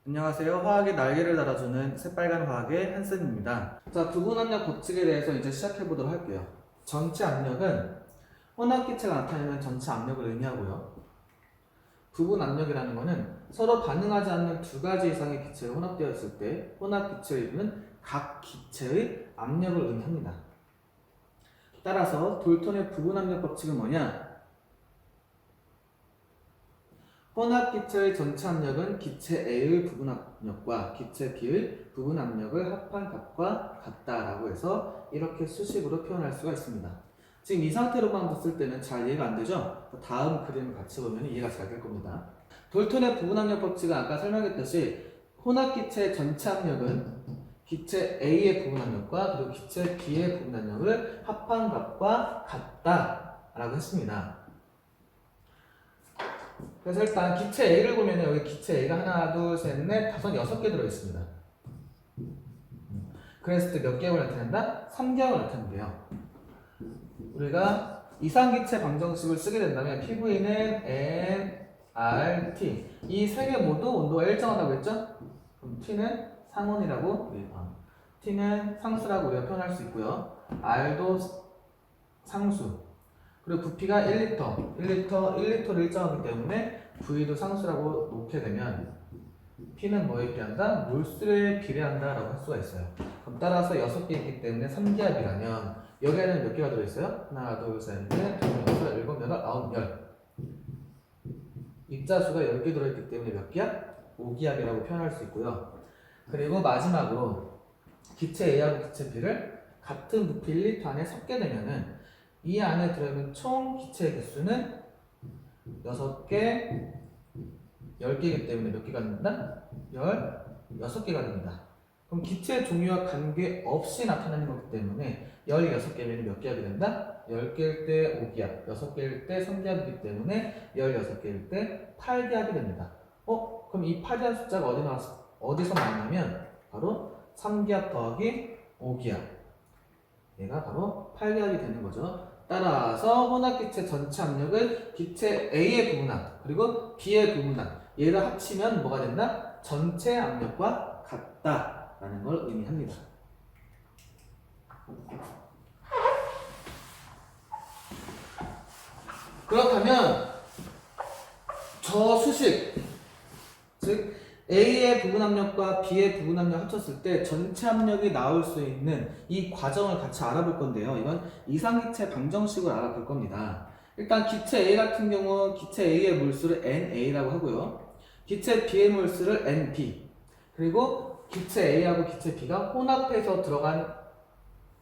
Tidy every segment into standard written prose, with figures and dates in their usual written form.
안녕하세요. 화학의 날개를 달아주는 새빨간 화학의 한슨입니다. 자, 부분압력 법칙에 대해서 이제 시작해 보도록 할게요. 전체 압력은 혼합기체가 나타내는 전체 압력을 의미하고요. 부분압력이라는 것은 서로 반응하지 않는 두 가지 이상의 기체가 혼합되어 있을 때 혼합기체를 이루는 각 기체의 압력을 의미합니다. 따라서 돌턴의 부분압력 법칙은 뭐냐? 혼합기체의 전체 압력은 기체 A의 부분압력과 기체 B의 부분압력을 합한 값과 같다라고 해서 이렇게 수식으로 표현할 수가 있습니다. 지금 이 상태로만 봤을 때는 잘 이해가 안 되죠? 다음 그림을 같이 보면 이해가 잘 될 겁니다. 돌턴의 부분압력 법칙은 아까 설명했듯이 혼합기체의 전체 압력은 기체 A의 부분압력과 그리고 기체 B의 부분압력을 합한 값과 같다라고 했습니다. 그래서 일단 기체 A를 보면 여기 기체 A가 하나, 둘, 셋, 넷, 다섯, 6개 들어있습니다. 그랬을 때 몇 개역을 나타낸다? 3개역을 나타낸대요. 우리가 이상기체 방정식을 쓰게 된다면 PV는 N, R, T 이 세 개 모두 온도가 일정하다고 했죠? 그럼 T는 상온이라고 T는 상수라고 우리가 표현할 수 있고요. R도 상수 그리고 부피가 1리터, 1리터를 일정하기 때문에 V도 상수라고 놓게 되면 P는 뭐에 비례한다? 몰수에 비례한다 라고 할 수가 있어요. 그럼 따라서 6개 있기 때문에 3기압이라면 여기에는 몇 개가 들어있어요? 하나, 둘, 셋, 넷, 다섯, 여섯, 일곱, 여덟, 아홉, 열 입자수가 10개 들어있기 때문에 몇 기압? 5기압이라고 표현할 수 있고요. 그리고 마지막으로 기체 A하고 기체 B를 같은 부피 1리터 안에 섞게 되면은 이 안에 들어있는 총 기체의 개수는 6개, 10개이기 때문에 몇 개가 된다? 16개가 됩니다. 그럼 기체의 종류와 관계없이 나타나는 거기 때문에 16개면 몇 기압이 된다? 10개일 때 5기압, 6개일 때 3기압이기 때문에 16개일 때 8기압이 됩니다. 그럼 이 8이라는 숫자가 어디서 나왔냐면 바로 3기압 더하기 5기압 얘가 바로 8기압이 되는 거죠. 따라서 혼합기체 전체 압력은 기체 A의 부분압 그리고 B의 부분압 얘를 합치면 뭐가 된다? 전체 압력과 같다라는 걸 의미합니다. 그렇다면 저 수식 즉 A의 부분압력과 B의 부분압력 합쳤을 때 전체 압력이 나올 수 있는 이 과정을 같이 알아볼 건데요. 이건 이상기체 방정식으로 알아볼 겁니다. 일단 기체 A 같은 경우 기체 A의 몰수를 NA라고 하고요. 기체 B의 몰수를 NB 그리고 기체 A하고 기체 B가 혼합해서 들어간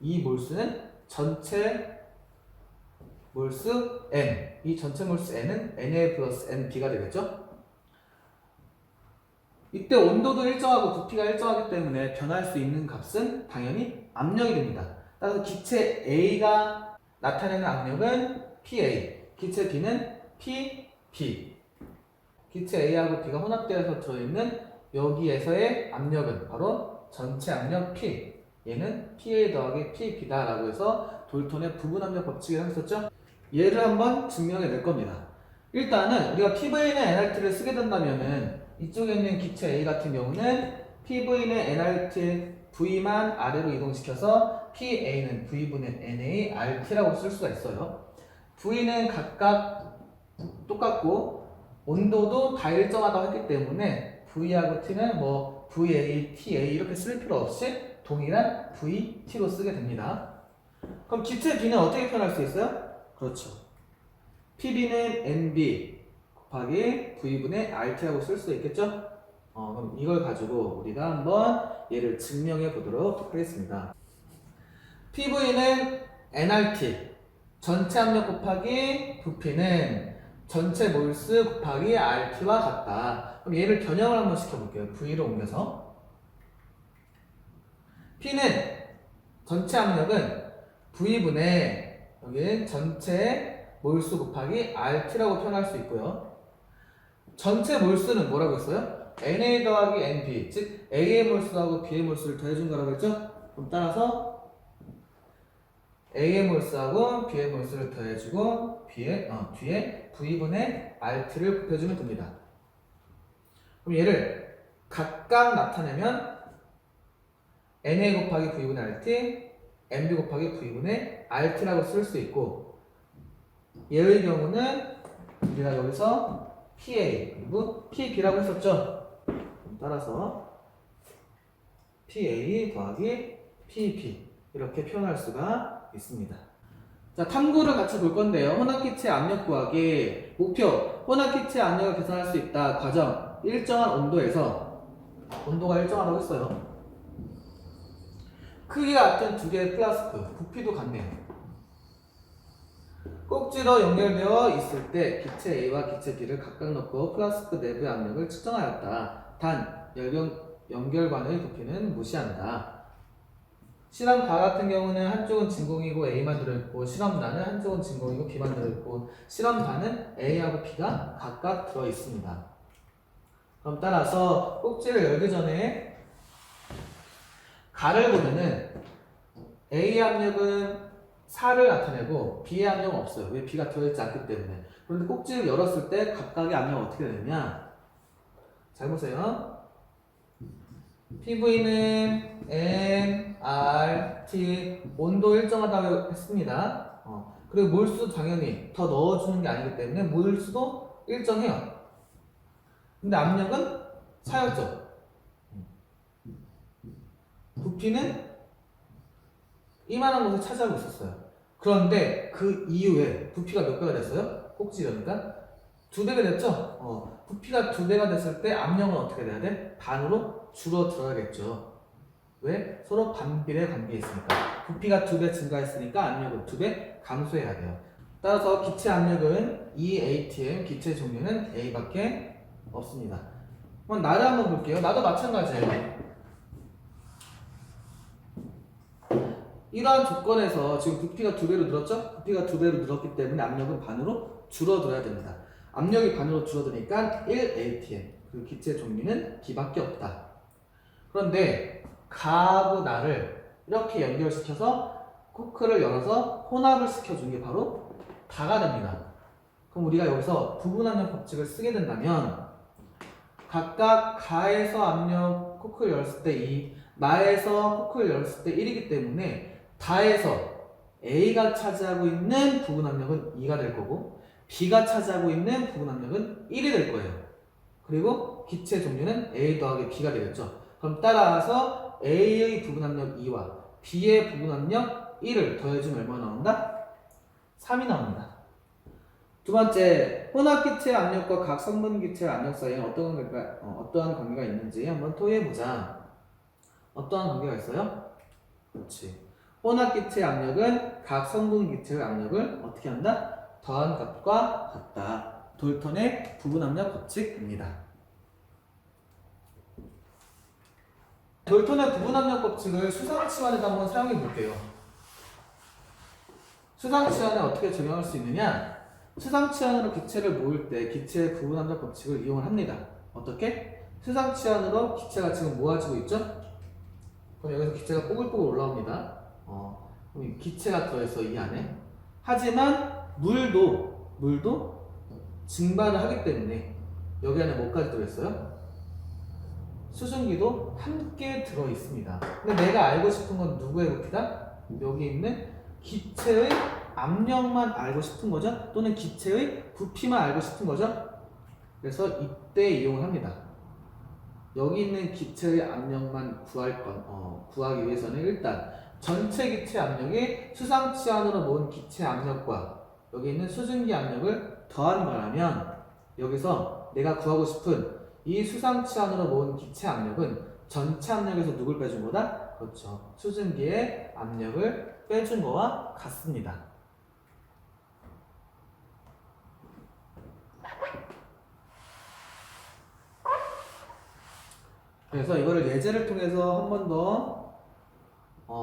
이 몰수는 전체 몰수 N 이 전체 몰수 N은 NA 플러스 NB가 되겠죠? 이때 온도도 일정하고 부피가 일정하기 때문에 변할 수 있는 값은 당연히 압력이 됩니다. 따라서 기체 A가 나타내는 압력은 PA, 기체 B는 PB. 기체 A하고 B가 혼합되어서 들어있는 여기에서의 압력은 바로 전체 압력 P. 얘는 PA 더하기 PB다 라고 해서 돌턴의 부분압력 법칙이라고 했었죠? 얘를 한번 증명해 낼 겁니다. 일단은 우리가 PV는 NRT를 쓰게 된다면은 이쪽에 있는 기체 A 같은 경우는 PV는 NRT V만 아래로 이동시켜서 PA는 V분의 NA RT라고 쓸 수가 있어요. V는 각각 똑같고 온도도 다 일정하다고 했기 때문에 V하고 T는 뭐 VA, TA 이렇게 쓸 필요 없이 동일한 VT로 쓰게 됩니다. 그럼 기체 B는 어떻게 표현할 수 있어요? 그렇죠. PB는 NB 곱하기 V분의 RT라고 쓸 수 있겠죠? 그럼 이걸 가지고 우리가 한번 얘를 증명해 보도록 하겠습니다. PV는 nRT 전체 압력 곱하기 부피는 전체 몰수 곱하기 RT와 같다. 그럼 얘를 변형을 한번 시켜볼게요. V로 옮겨서 P는 전체 압력은 V분의 여기는 전체 몰수 곱하기 RT라고 표현할 수 있고요. 전체 몰수는 뭐라고 했어요? NA 더하기 NB, 즉 A의 몰수하고 B의 몰수를 더해준 거라고 했죠? 그럼 따라서 A의 몰수하고 B의 몰수를 더해주고 뒤에 V분의 RT를 곱해주면 됩니다. 그럼 얘를 각각 나타내면 NA 곱하기 V분의 RT, MB 곱하기 V분의 RT라고 쓸 수 있고, 얘의 경우는 우리가 여기서 PA 그리고 PB라고 했었죠. 따라서 PA 더하기 PB 이렇게 표현할 수가 있습니다. 자, 탐구를 같이 볼 건데요. 혼합기체 압력 구하기 목표. 혼합기체 압력을 계산할 수 있다. 과정. 일정한 온도에서, 온도가 일정하다고 했어요. 크기가 같은 두 개의 플라스크, 부피도 같네요. 꼭지로 연결되어 있을 때 기체 A와 기체 B를 각각 넣고 플라스크 내부의 압력을 측정하였다. 단, 연결관의 부피는 무시한다. 실험 가 같은 경우는 한쪽은 진공이고 A만 들어있고, 실험 나는 한쪽은 진공이고 B만 들어있고, 실험 단은 A하고 B가 각각 들어있습니다. 그럼 따라서 꼭지를 열기 전에 가를 보면은 A의 압력은 4를 나타내고 B의 압력은 없어요. 왜? B가 들어있지 않기 때문에. 그런데 꼭지를 열었을 때 각각의 압력은 어떻게 되느냐? 잘 보세요. PV는 M, R, T, 온도 일정하다고 했습니다. 그리고 몰수 당연히 더 넣어주는 게 아니기 때문에 몰수도 일정해요. 근데 압력은 4였죠. 부피는 이만한 곳을 차지하고 있었어요. 그런데 그 이후에 부피가 몇 배가 됐어요? 꼭지라니까 2배가 됐죠? 부피가 2배가 됐을 때 압력은 어떻게 돼야 돼? 반으로 줄어들어야겠죠. 왜? 서로 반비례 관계에 있으니까. 부피가 2배 증가했으니까 압력은 2배 감소해야 돼요. 따라서 기체 압력은 EATM, 기체 종류는 A밖에 없습니다. 그럼 나를 한번 볼게요. 나도 마찬가지예요. 이러한 조건에서 지금 부피가 2배로 늘었죠? 부피가 2배로 늘었기 때문에 압력은 반으로 줄어들어야 됩니다. 압력이 반으로 줄어드니까 1atm, 그 기체 종류는 B밖에 없다. 그런데 가하고 나를 이렇게 연결시켜서 코크를 열어서 혼합을 시켜준 게 바로 다가 됩니다. 그럼 우리가 여기서 부분압력 법칙을 쓰게 된다면 각각 가에서 압력 코크를 열었을 때 2, 나에서 코크를 열었을 때 1이기 때문에 다에서 A가 차지하고 있는 부분 압력은 2가 될 거고, B가 차지하고 있는 부분 압력은 1이 될 거예요. 그리고 기체 종류는 A 더하기 B가 되겠죠. 그럼 따라서 A의 부분 압력 2와 B의 부분 압력 1을 더해주면 얼마 나온다? 3이 나옵니다. 두 번째, 혼합기체 압력과 각 성분기체 압력 사이에 어떠한 관계가 있는지 한번 토의해보자. 어떠한 관계가 있어요? 그렇지. 혼합기체 압력은 각 성분기체의 압력을 어떻게 한다? 더한 값과 같다. 돌턴의 부분압력 법칙입니다. 돌턴의 부분압력 법칙을 수상치환에서 한번 사용해 볼게요. 수상치환에 어떻게 적용할 수 있느냐? 수상치환으로 기체를 모을 때 기체의 부분압력 법칙을 이용을 합니다. 어떻게? 수상치환으로 기체가 지금 모아지고 있죠? 그럼 여기서 기체가 뽀글뽀글 올라옵니다. 그럼 기체가 들어있어 이 안에. 하지만 물도 증발을 하기 때문에 여기 안에 뭐까지 들어있어요? 수증기도 함께 들어있습니다. 근데 내가 알고 싶은 건 누구의 부피다? 여기 있는 기체의 압력만 알고 싶은 거죠? 또는 기체의 부피만 알고 싶은 거죠? 그래서 이때 이용을 합니다. 여기 있는 기체의 압력만 구하기 위해서는 일단 전체 기체 압력이 수상치환으로 모은 기체 압력과 여기 있는 수증기 압력을 더한 거라면 여기서 내가 구하고 싶은 이 수상치환으로 모은 기체 압력은 전체 압력에서 누굴 빼준 거다? 그렇죠. 수증기의 압력을 빼준 거와 같습니다. 그래서 이거를 예제를 통해서 한 번 더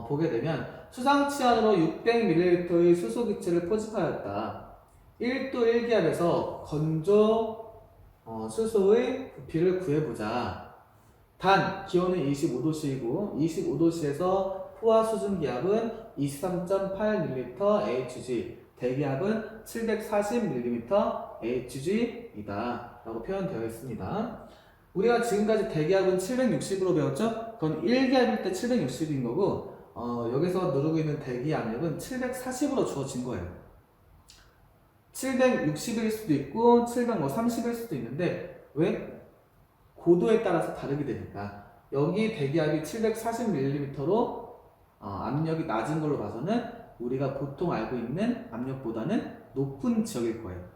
보게 되면 수상치환으로 600ml의 수소기체를 포집하였다. 1도 1기압에서 건조 수소의 부피를 구해보자. 단 기온은 25도씨이고 25도씨에서 포화 수증기압은 23.8ml Hg, 대기압은 740ml Hg이다 라고 표현되어 있습니다. 우리가 지금까지 대기압은 760으로 배웠죠? 그건 1기압일 때 760인 거고 여기서 누르고 있는 대기 압력은 740으로 주어진 거예요. 760일 수도 있고 730일 수도 있는데 왜? 고도에 따라서 다르게 되니까 여기 대기압이 740mm로 압력이 낮은 걸로 봐서는 우리가 보통 알고 있는 압력보다는 높은 지역일 거예요.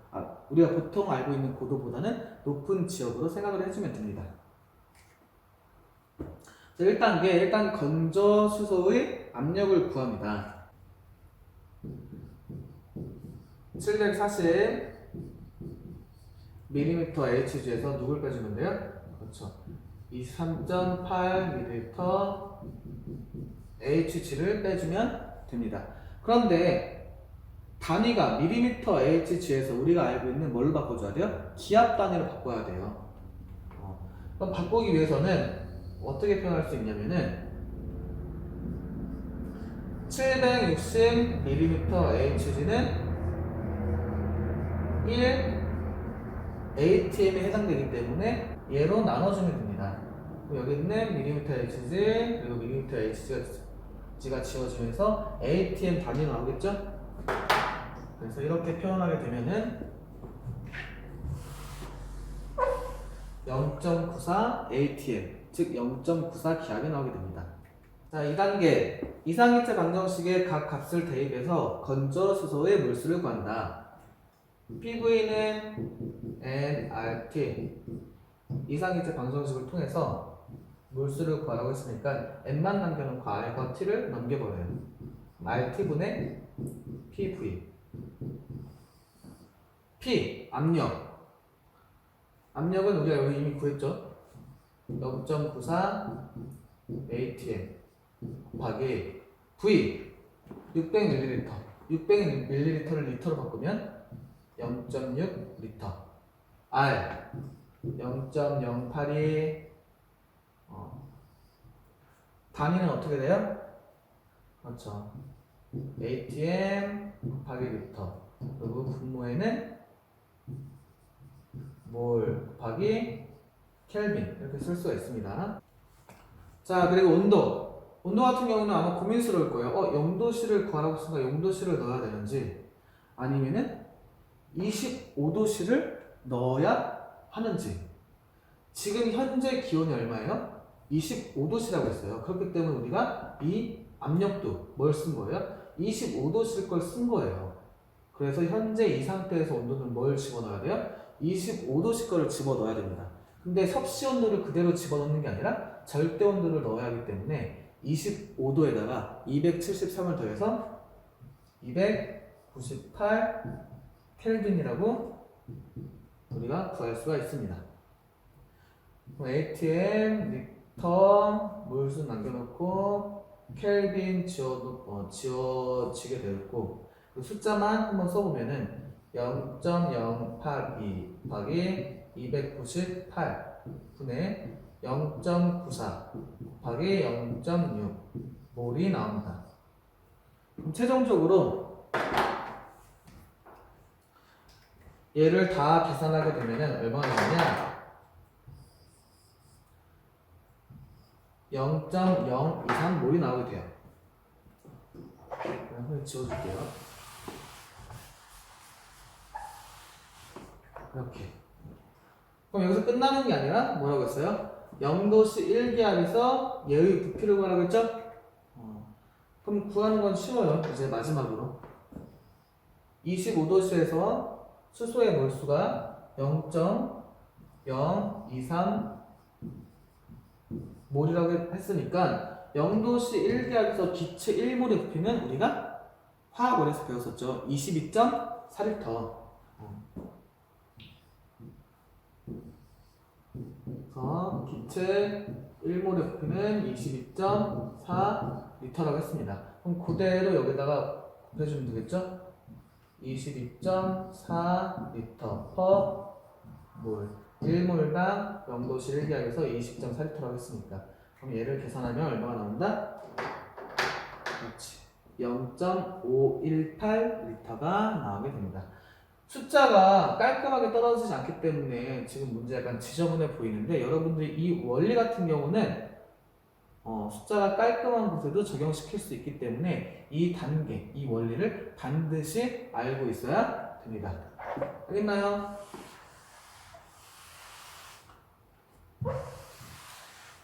우리가 보통 알고 있는 고도보다는 높은 지역으로 생각을 해주면 됩니다. 1단계, 일단 건조 수소의 압력을 구합니다. 740mm Hg에서 누굴 빼주면 돼요? 그렇죠. 23.8ml Hg를 빼주면 됩니다. 그런데 단위가 밀리미터 Hg에서 우리가 알고 있는 뭘로 바꿔줘야 돼요? 기압 단위로 바꿔야 돼요. 그럼 바꾸기 위해서는 어떻게 표현할 수 있냐면은 760mm Hg는 1 ATM에 해당되기 때문에 얘로 나눠주면 됩니다. 여기 있는 밀리미터 Hg 그리고 밀리미터 Hg가 지워지면서 ATM 단위로 나오겠죠? 그래서 이렇게 표현하게 되면은 0.94 ATM, 즉 0.94 기압이 나오게 됩니다. 자, 2단계 이상기체 방정식의 각 값을 대입해서 건조 수소의 물수를 구한다. PV는 nRT 이상기체 방정식을 통해서 물수를 구하라고 했으니까 n만 남겨놓고 r과 t를 넘겨버려요. RT분의 PV. P 압력은 우리가 여기 이미 구했죠. 0.94 ATM 곱하기 V 600ml 600ml를 리터로 바꾸면 0.6 리터. R 0.082 단위는 어떻게 돼요? 그렇죠. ATM 곱하기 리터. 그리고 분모에는 몰 곱하기 켈빈 이렇게 쓸 수가 있습니다. 자, 그리고 온도 같은 경우는 아마 고민스러울 거예요. 0도씨를 구하라고 했으니까 0도씨를 넣어야 되는지 아니면은 25도씨를 넣어야 하는지. 지금 현재 기온이 얼마예요? 25도씨라고 했어요. 그렇기 때문에 우리가 이 압력도 뭘 쓴 거예요? 25도씨일 걸 쓴 거예요. 그래서 현재 이 상태에서 온도는 뭘 집어넣어야 돼요? 25도씨 거를 집어넣어야 됩니다. 근데 섭씨 온도를 그대로 집어넣는 게 아니라 절대 온도를 넣어야 하기 때문에 25도에다가 273을 더해서 298 켈빈이라고 우리가 구할 수가 있습니다. ATM, 리터, 물수 남겨놓고 켈빈 지워지게 되었고 그 숫자만 한번 써보면은 0.082 곱하기 298 분의 0.94 곱하기 0.6 몰이 나옵니다. 그럼 최종적으로 얘를 다 계산하게 되면 얼마나 나오냐? 0.023 몰이 나오게 돼요. 그럼 지워줄게요. 이렇게. 그럼 여기서 끝나는 게 아니라 뭐라고 했어요? 0도씨 1기압에서 얘의 부피를 구하라고 했죠? 그럼 구하는 건 쉬워요. 이제 마지막으로 25도씨에서 수소의 몰수가 0.023 몰이라고 했으니까 0도씨 1기압에서 기체 1몰의 부피는 우리가 화학원에서 배웠었죠. 22.4리터. 그래서 기체 1몰의 부피는 22.4리터라고 했습니다. 그럼 그대로 여기다가 곱해주면 되겠죠? 22.4리터 per 몰 1몰당 0도씨 1기압에서 20.4리터라고 했으니까 그럼 얘를 계산하면 얼마가 나온다? 그렇지. 0.518리터가 나오게 됩니다. 숫자가 깔끔하게 떨어지지 않기 때문에 지금 문제 약간 지저분해 보이는데 여러분들이 이 원리 같은 경우는 숫자가 깔끔한 곳에도 적용시킬 수 있기 때문에 이 단계, 이 원리를 반드시 알고 있어야 됩니다. 알겠나요?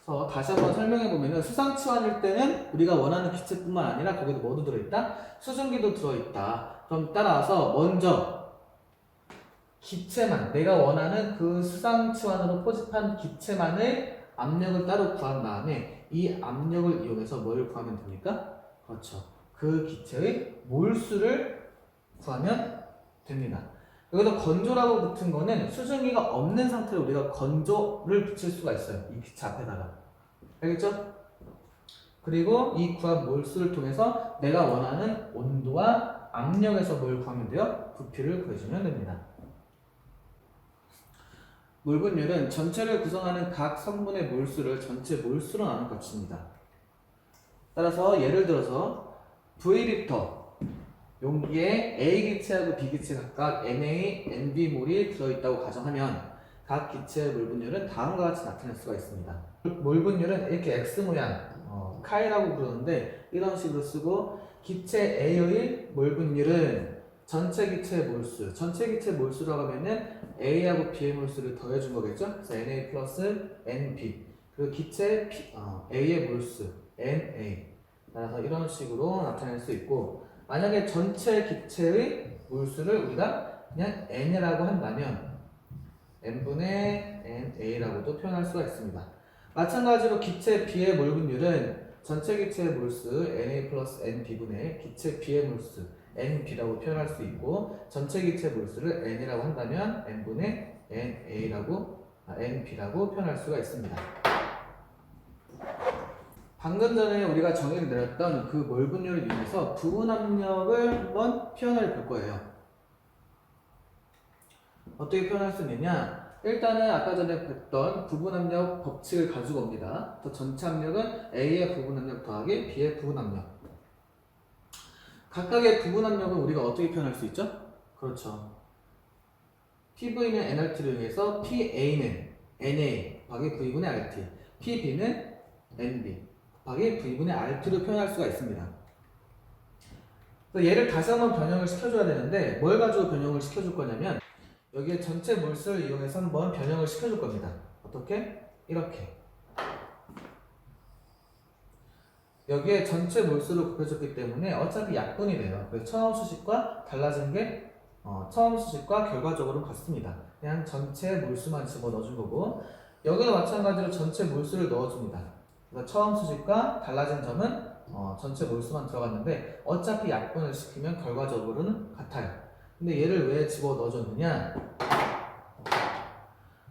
그래서 다시 한번 설명해 보면은 수상치환일 때는 우리가 원하는 기체뿐만 아니라 거기도 뭐도 들어있다? 수증기도 들어있다. 그럼 따라서 먼저 기체만, 내가 원하는 그 수상치환으로 포집한 기체만의 압력을 따로 구한 다음에 이 압력을 이용해서 뭘 구하면 됩니까? 그렇죠. 그 기체의 몰수를 구하면 됩니다. 여기서 건조라고 붙은 거는 수증기가 없는 상태로 우리가 건조를 붙일 수가 있어요. 이 기체 앞에다가. 알겠죠? 그리고 이 구한 몰수를 통해서 내가 원하는 온도와 압력에서 뭘 구하면 돼요? 부피를 구해주면 됩니다. 몰 분율은 전체를 구성하는 각 성분의 몰수를 전체 몰수로 나눈 값입니다. 따라서 예를 들어서 V리터 용기에 A 기체하고 B 기체 각각 NA, NB몰이 들어있다고 가정하면 각 기체의 몰 분율은 다음과 같이 나타낼 수가 있습니다. 몰 분율은 이렇게 X 모양, 카이라고 부르는데 이런 식으로 쓰고 기체 A의 몰 분율은 전체 기체 몰수, 전체 기체 몰수라고 하면은 A하고 B의 몰수를 더해준 거겠죠? 그래서 Na 플러스 NB 그리고 기체 A의 몰수 Na 따라서 이런 식으로 나타낼 수 있고 만약에 전체 기체의 몰수를 우리가 그냥 N이라고 한다면 N분의 NA라고도 표현할 수가 있습니다. 마찬가지로 기체 B의 몰 분율은 전체 기체의 몰수 Na 플러스 NB분의 기체 B의 몰수 NB라고 표현할 수 있고 전체 기체 몰수를 N이라고 한다면 N분의 NB라고 표현할 수가 있습니다. 방금 전에 우리가 정의를 내렸던 그 몰 분율을 이용해서 부분 압력을 한번 표현을 볼 거예요. 어떻게 표현할 수 있느냐? 일단은 아까 전에 뵀던 부분 압력 법칙을 가지고 옵니다. 그래서 전체 압력은 A의 부분 압력 더하기 B의 부분 압력. 각각의 부분 압력은 우리가 어떻게 표현할 수 있죠? 그렇죠. PV는 nRT를 이용해서 PA는 NA 곱하기 V분의 RT, PB는 NB 곱하기 V분의 RT로 표현할 수가 있습니다. 얘를 다시 한번 변형을 시켜줘야 되는데 뭘 가지고 변형을 시켜줄 거냐면 여기에 전체 몰수를 이용해서 한번 변형을 시켜줄 겁니다. 어떻게? 이렇게. 여기에 전체 몰수를 곱해줬기 때문에 어차피 약분이 돼요. 그래서 처음 수식과 달라진 게 처음 수식과 결과적으로 같습니다. 그냥 전체 몰수만 집어 넣어준 거고 여기도 마찬가지로 전체 몰수를 넣어줍니다. 그래서 처음 수식과 달라진 점은 전체 몰수만 들어갔는데 어차피 약분을 시키면 결과적으로는 같아요. 근데 얘를 왜 집어 넣어줬느냐?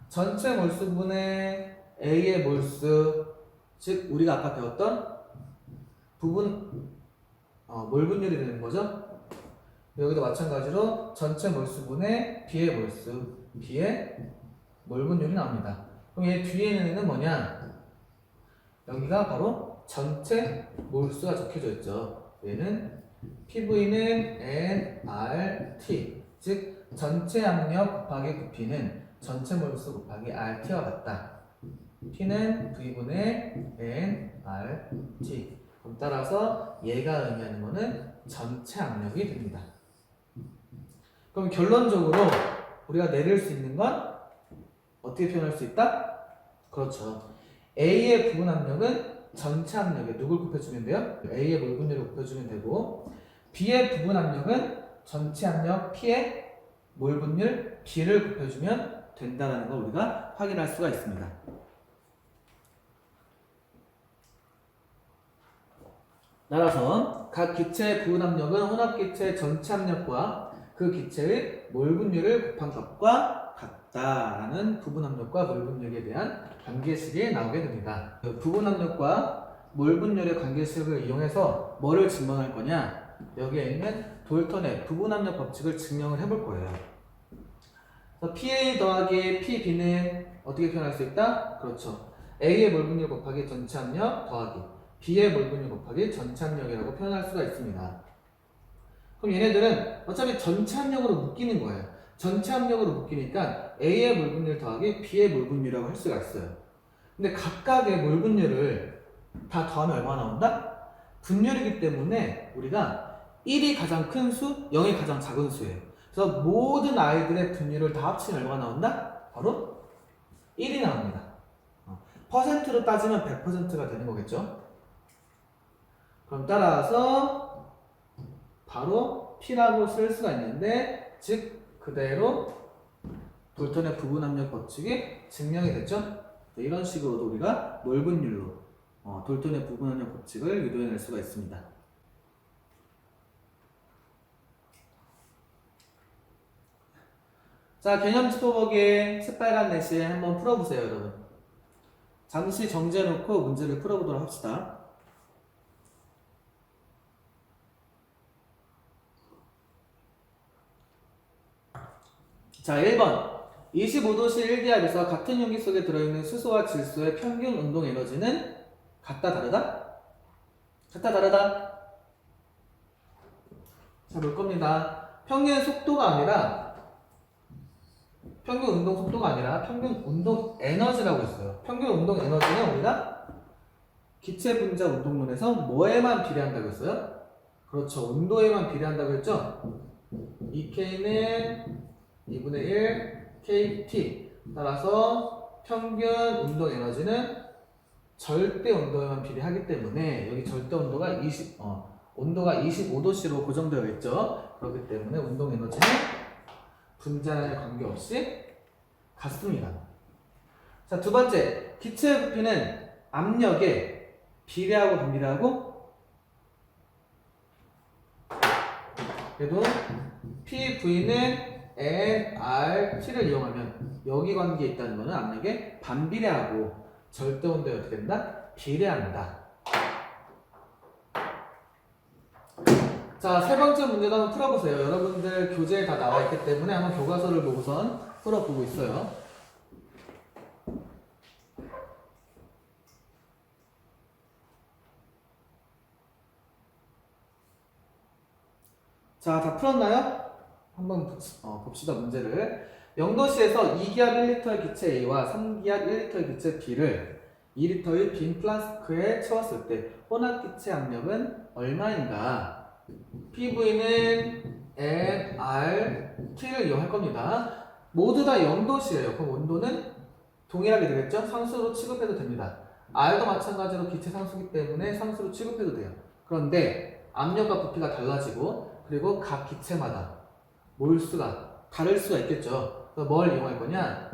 전체 몰수분의 A의 몰수, 즉 우리가 아까 배웠던 부분 몰 분율이 되는 거죠. 여기도 마찬가지로 전체 몰수분의 B의 몰수, B의 몰 분율이 나옵니다. 그럼 얘 뒤에 있는 애는 뭐냐? 여기가 바로 전체 몰수가 적혀져 있죠. 얘는 PV는 nRT, 즉 전체 압력 곱하기 부피는 전체 몰수 곱하기 RT와 같다. P는 V분의 nRT. 그럼 따라서 얘가 의미하는 것은 전체 압력이 됩니다. 그럼 결론적으로 우리가 내릴 수 있는 건 어떻게 표현할 수 있다? 그렇죠. A의 부분 압력은 전체 압력에 누굴 곱해주면 돼요? A의 몰 분율을 곱해주면 되고 B의 부분 압력은 전체 압력 P의 몰 분율 B를 곱해주면 된다는 걸 우리가 확인할 수가 있습니다. 따라서 각 기체의 부분 압력은 혼합기체의 전체 압력과 그 기체의 몰 분율을 곱한 값과 같다라는 부분 압력과 몰 분율에 대한 관계식이 나오게 됩니다. 그 부분 압력과 몰 분율의 관계식을 이용해서 뭐를 증명할 거냐? 여기에 있는 돌턴의 부분 압력 법칙을 증명을 해볼 거예요. 그래서 PA 더하기 PB는 어떻게 표현할 수 있다? 그렇죠. A의 몰 분율 곱하기 전체 압력 더하기 B의 몰 분율 곱하기 전체 압력이라고 표현할 수가 있습니다. 그럼 얘네들은 어차피 전체 압력으로 묶이는 거예요. 전체 압력으로 묶이니까 A의 몰 분율 더하기 B의 몰 분율이라고 할 수가 있어요. 근데 각각의 몰 분율을 다 더하면 얼마나 나온다? 분율이기 때문에 우리가 1이 가장 큰 수, 0이 가장 작은 수예요. 그래서 모든 아이들의 분율을 다 합치면 얼마나 나온다? 바로 1이 나옵니다. 퍼센트로 따지면 100%가 되는 거겠죠? 그럼 따라서 바로 P라고 쓸 수가 있는데, 즉 그대로 돌턴의 부분 압력 법칙이 증명이 됐죠? 이런 식으로도 우리가 몰 분율로 돌턴의 부분 압력 법칙을 유도해낼 수가 있습니다. 자, 개념지도보기에 새빨간 내시에 한번 풀어보세요, 여러분. 잠시 정지해놓고 문제를 풀어보도록 합시다. 자, 1번. 25도씨 1기압에서 같은 용기 속에 들어있는 수소와 질소의 평균 운동 에너지는 같다, 다르다? 같다, 다르다? 자, 볼 겁니다. 평균 속도가 아니라, 평균 운동 속도가 아니라 평균 운동 에너지라고 했어요. 평균 운동 에너지는 우리가 기체 분자 운동론에서 뭐에만 비례한다고 했어요? 그렇죠. 온도에만 비례한다고 했죠? EK는 2분의 1 KT. 따라서 평균 운동 에너지는 절대 온도에만 비례하기 때문에 여기 절대 온도가 온도가 25도씨로 고정되어 있죠. 그렇기 때문에 운동 에너지는 분자에 관계없이 같습니다. 자, 두 번째. 기체의 부피는 압력에 비례하고 반비례하고? 그래도 PV는 nRT를 이용하면 여기 관계에 있다는 것은 압력에 반비례하고 절대 온도에 어떻게 된다? 비례한다. 자, 세 번째 문제도 한번 풀어보세요. 여러분들 교재에 다 나와 있기 때문에 한번 교과서를 보고선 풀어보고 있어요. 자, 다 풀었나요? 한번 봅시다, 문제를. 0도씨에서 2기압 1리터의 기체 A와 3기압 1리터의 기체 B를 2리터의 빈 플라스크에 채웠을 때 혼합기체 압력은 얼마인가? PV는 nRT를 이용할 겁니다. 모두 다 0도씨예요. 그럼 온도는 동일하게 되겠죠? 상수로 취급해도 됩니다. R도 마찬가지로 기체 상수기 때문에 상수로 취급해도 돼요. 그런데 압력과 부피가 달라지고 그리고 각 기체마다 몰수가 다를 수가 있겠죠. 그래서 뭘 이용할 거냐?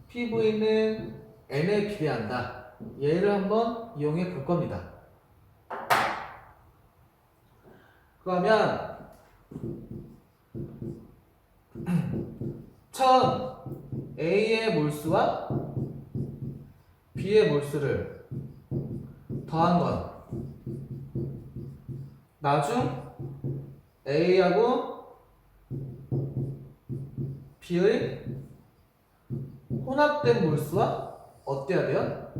PV는 N에 비례한다. 얘를 한번 이용해 볼 겁니다. 그러면 처음 A의 몰수와 B의 몰수를 더한 건 나중 A하고 B의 혼합된 몰수와 어때야 돼요?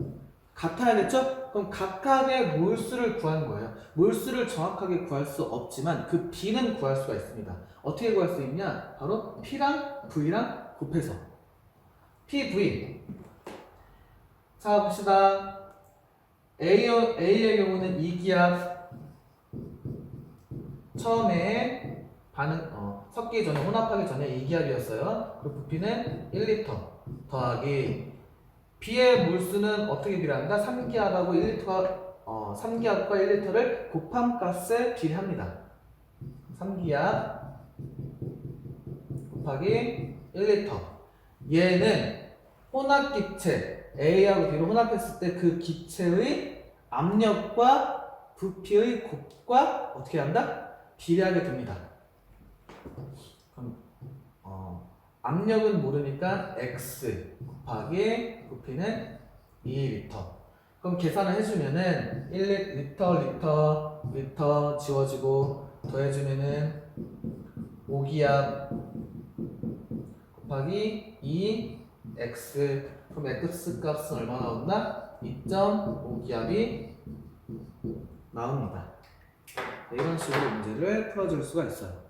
같아야겠죠? 그럼 각각의 몰수를 구하는 거예요. 몰수를 정확하게 구할 수 없지만 그 B는 구할 수가 있습니다. 어떻게 구할 수 있냐? 바로 P랑 V랑 곱해서 PV. 자, 봅시다. A의 경우는 2기압 처음에 섞기 전에 혼합하기 전에 2기압이었어요. 그리고 부피는 1리터 더하기 B의 몰수는 어떻게 비례한다? 3기압하고 3기압과 1리터를 곱한 값에 비례합니다. 3기압 곱하기 1리터. 얘는 혼합기체 A하고 B를 혼합했을 때 그 기체의 압력과 부피의 곱과 어떻게 한다? 비례하게 됩니다. 그럼 압력은 모르니까 x 곱하기 부피는 2리터. 그럼 계산을 해주면은 1리터 지워지고 더해주면은 5기압 곱하기 2x. 그럼 x 값은 얼마 나온다? 2.5기압이 나옵니다. 이런 식으로 문제를 풀어줄 수가 있어요.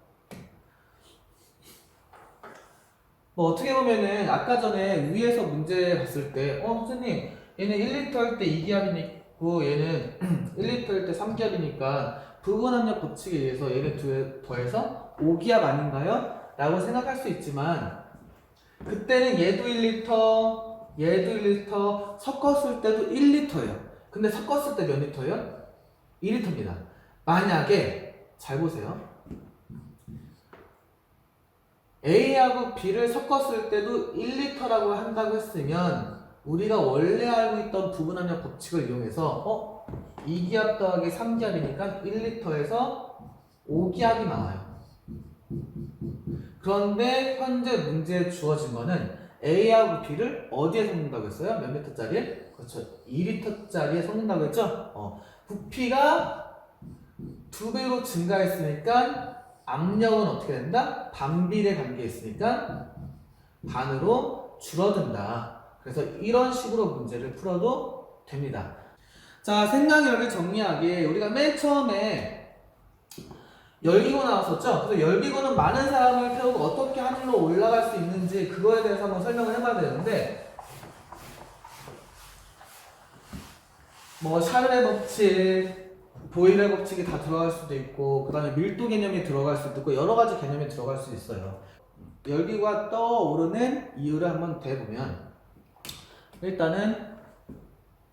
뭐 어떻게 보면은 아까 전에 위에서 문제 봤을 때 선생님 얘는 1리터 할 때 2기압이 있고 얘는 1리터 할 때 3기압이니까 부분압력 법칙에 의해서 얘네 더해서 5기압 아닌가요? 라고 생각할 수 있지만 그때는 얘도 1리터 얘도 1리터 섞었을 때도 1리터예요. 근데 섞었을 때 몇 리터예요? 2리터입니다. 만약에 잘 보세요. A하고 B를 섞었을 때도 1리터라고 한다고 했으면 우리가 원래 알고 있던 부분압력 법칙을 이용해서 2기압 더하기 3기압이니까 1리터에서 5기압이 나와요. 그런데 현재 문제에 주어진 거는 A하고 B를 어디에 섞는다고 했어요? 몇 리터짜리에? 그렇죠. 2리터짜리에 섞는다고 했죠? 부피가 2배로 증가했으니까 압력은 어떻게 된다? 반비례 관계에 있으니까 반으로 줄어든다. 그래서 이런 식으로 문제를 풀어도 됩니다. 자, 생각열을 정리하기. 우리가 맨 처음에 열기구 나왔었죠? 그래서 열기구는 많은 사람을 태우고 어떻게 하늘로 올라갈 수 있는지 그거에 대해서 한번 설명을 해봐야 되는데 뭐 샤를의 법칙, 보일의 법칙이 다 들어갈 수도 있고 그 다음에 밀도 개념이 들어갈 수도 있고 여러 가지 개념이 들어갈 수 있어요. 열기구가 떠오르는 이유를 한번 대보면 일단은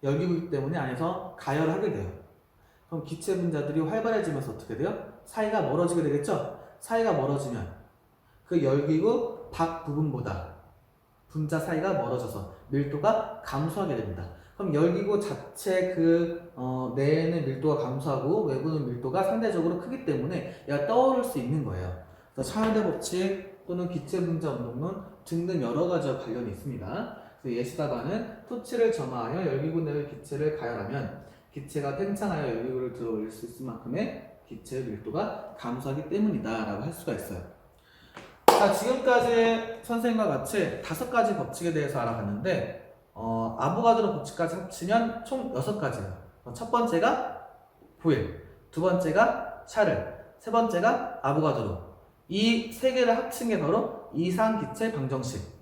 열기구이기 때문에 안에서 가열을 하게 돼요. 그럼 기체 분자들이 활발해지면서 어떻게 돼요? 사이가 멀어지게 되겠죠? 사이가 멀어지면 그 열기구 밖 부분보다 분자 사이가 멀어져서 밀도가 감소하게 됩니다. 그럼 열기구 자체 내에는 밀도가 감소하고 외부는 밀도가 상대적으로 크기 때문에 얘가 떠오를 수 있는 거예요. 그래서 샤를의 법칙 또는 기체 분자 운동론 등등 여러 가지와 관련이 있습니다. 그래서 예시다반은 토치를 점화하여 열기구 내의 기체를 가열하면 기체가 팽창하여 열기구를 들어 올릴 수 있을 만큼의 기체의 밀도가 감소하기 때문이다 라고 할 수가 있어요. 자, 지금까지 선생님과 같이 5가지 법칙에 대해서 알아봤는데 아보가드로 법칙까지 합치면 총 6가지예요. 첫 번째가 보일, 두 번째가 샤를, 세 번째가 아보가드로. 이 세 개를 합친 게 바로 이상기체 방정식.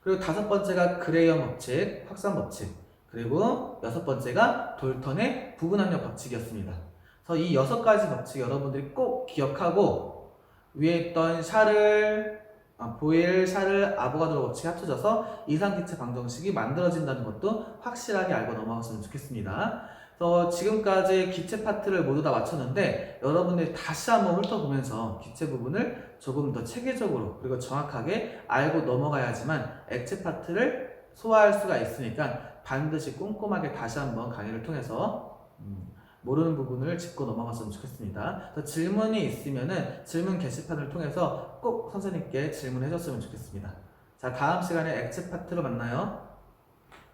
그리고 다섯 번째가 그레이엄 법칙, 확산 법칙. 그리고 여섯 번째가 돌턴의 부분압력 법칙이었습니다. 그래서 이 6가지 법칙 여러분들이 꼭 기억하고 위에 있던 보일, 샤를, 아보가드로 법칙이 합쳐져서 이상기체 방정식이 만들어진다는 것도 확실하게 알고 넘어갔으면 좋겠습니다. 그래서 지금까지 기체 파트를 모두 다 마쳤는데 여러분들이 다시 한번 훑어보면서 기체 부분을 조금 더 체계적으로 그리고 정확하게 알고 넘어가야지만 액체 파트를 소화할 수가 있으니까 반드시 꼼꼼하게 다시 한번 강의를 통해서 모르는 부분을 짚고 넘어갔으면 좋겠습니다. 질문이 있으면은 질문 게시판을 통해서 꼭 선생님께 질문해 줬으면 좋겠습니다. 자, 다음 시간에 액체 파트로 만나요.